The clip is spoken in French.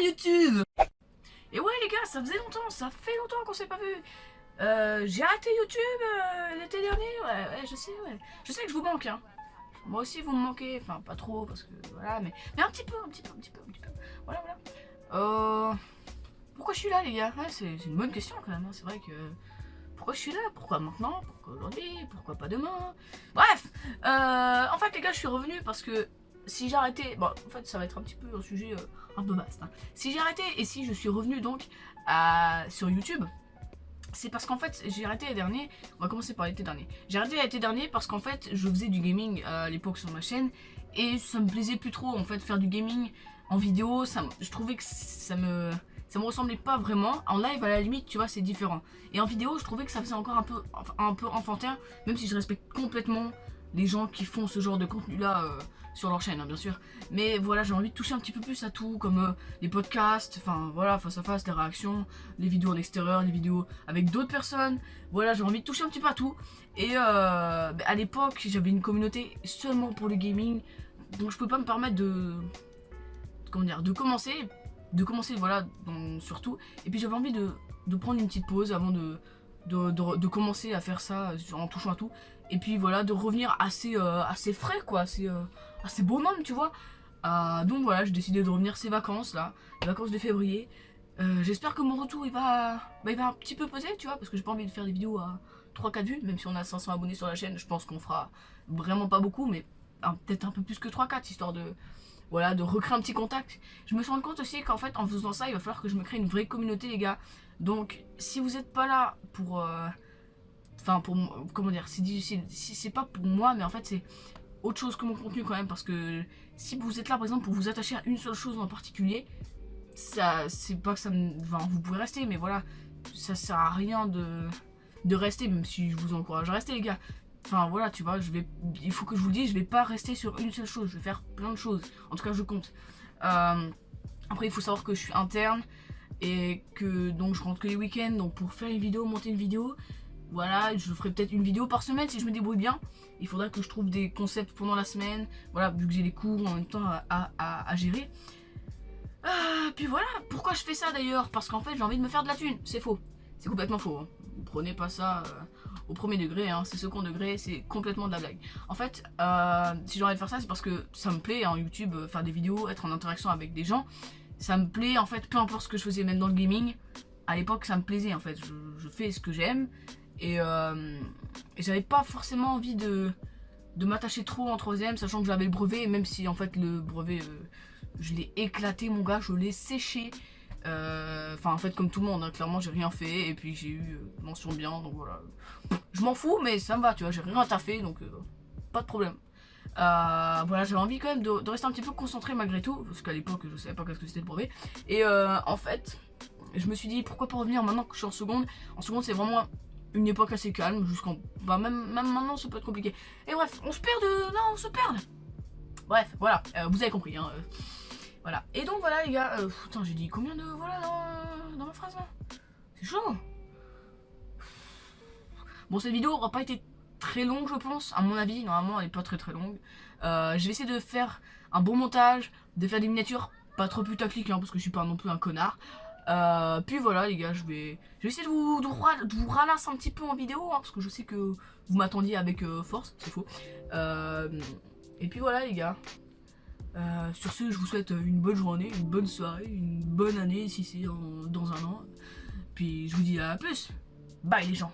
YouTube. Et ouais les gars, ça faisait longtemps, ça fait longtemps qu'on s'est pas vu. J'ai arrêté YouTube l'été dernier, ouais, je sais, ouais. Je sais que je vous manque, hein. Moi aussi vous me manquez, enfin pas trop parce que voilà, mais un petit peu. Voilà. Pourquoi je suis là les gars? Ouais, c'est une bonne question quand même, hein. C'est vrai que... Pourquoi je suis là? Pourquoi maintenant? Pourquoi aujourd'hui? Pourquoi pas demain? Bref, en fait les gars, je suis revenu parce que si j'arrêtais... Bon, en fait ça va être un petit peu un sujet un peu vaste, hein. Si j'ai arrêté et si je suis revenu donc sur YouTube, c'est parce qu'en fait j'ai arrêté l'été dernier. On va commencer par l'été dernier. J'ai arrêté l'été dernier parce qu'en fait je faisais du gaming à l'époque sur ma chaîne et ça me plaisait plus trop en fait faire du gaming en vidéo. Je trouvais que ça me ressemblait pas vraiment. En live à la limite tu vois c'est différent. Et en vidéo je trouvais que ça faisait encore un peu enfantin, même si je respecte complètement les gens qui font ce genre de contenu là sur leur chaîne, hein, bien sûr. Mais voilà, j'ai envie de toucher un petit peu plus à tout, comme les podcasts, enfin voilà, face à face, les réactions, les vidéos en extérieur, les vidéos avec d'autres personnes. Voilà, j'ai envie de toucher un petit peu à tout. Et à l'époque, j'avais une communauté seulement pour le gaming, donc je pouvais pas me permettre de commencer voilà, surtout. Et puis j'avais envie de prendre une petite pause avant de commencer à faire ça en touchant à tout. Et puis voilà, de revenir assez frais quoi, assez bonhomme tu vois. Donc voilà, j'ai décidé de revenir ces vacances là, les vacances de février. J'espère que mon retour il va un petit peu peser tu vois, parce que j'ai pas envie de faire des vidéos à 3-4 vues, même si on a 500 abonnés sur la chaîne, je pense qu'on fera vraiment pas beaucoup, mais peut-être un peu plus que 3-4, histoire de... Voilà, de recréer un petit contact. Je me suis rendu compte aussi qu'en fait, en faisant ça, il va falloir que je me crée une vraie communauté, les gars. Donc, si vous n'êtes pas là pour... Enfin, comment dire, c'est difficile. Si c'est pas pour moi, mais en fait, c'est autre chose que mon contenu quand même. Parce que si vous êtes là, par exemple, pour vous attacher à une seule chose en particulier, ça, c'est pas que ça me... Enfin, vous pouvez rester, mais voilà, ça sert à rien de rester, même si je vous encourage à rester, les gars. Enfin voilà, tu vois, il faut que je vous le dise, je vais pas rester sur une seule chose, je vais faire plein de choses. En tout cas, je compte. Après, il faut savoir que je suis interne et que donc je rentre que les week-ends. Donc pour faire une vidéo, monter une vidéo, voilà, je ferai peut-être une vidéo par semaine si je me débrouille bien. Il faudra que je trouve des concepts pendant la semaine. Voilà, vu que j'ai les cours en même temps à gérer. Puis voilà, pourquoi je fais ça d'ailleurs? Parce qu'en fait, j'ai envie de me faire de la thune. C'est faux. C'est complètement faux, hein. Vous prenez pas ça au premier degré, hein. C'est second degré, c'est complètement de la blague. En fait, si j'ai envie de faire ça, c'est parce que ça me plaît, hein, YouTube, faire des vidéos, être en interaction avec des gens. Ça me plaît, en fait, peu importe ce que je faisais, même dans le gaming. À l'époque, ça me plaisait, en fait. Je fais ce que j'aime. Et j'avais pas forcément envie de m'attacher trop en troisième, sachant que j'avais le brevet, même si, en fait, le brevet, je l'ai éclaté, mon gars, je l'ai séché. Enfin en fait comme tout le monde, hein, clairement j'ai rien fait et puis j'ai eu mention bien, donc voilà. Je m'en fous mais ça me va, tu vois, j'ai rien taffé donc pas de problème. Voilà, j'avais envie quand même de rester un petit peu concentré malgré tout, parce qu'à l'époque je savais pas qu'est-ce que c'était le brevet. Et en fait, je me suis dit pourquoi pas revenir maintenant que je suis en seconde. En seconde c'est vraiment une époque assez calme, jusqu'en... Bah même maintenant ça peut être compliqué. Et bref, on se perd Non, on se perd. Bref, voilà, vous avez compris, hein. Voilà, et donc voilà les gars, putain j'ai dit combien de voilà dans ma phrase là? C'est chaud. Bon, cette vidéo aura pas été très longue je pense, à mon avis, normalement elle est pas très longue. Je vais essayer de faire un bon montage, de faire des miniatures pas trop putaclic, hein, parce que je suis pas non plus un connard. Puis voilà les gars, je vais essayer de vous ralasser un petit peu en vidéo, hein, parce que je sais que vous m'attendiez avec force, c'est faux. Et puis voilà les gars. Sur ce, je vous souhaite une bonne journée, une bonne soirée, une bonne année si c'est dans un an. Puis je vous dis à plus. Bye les gens.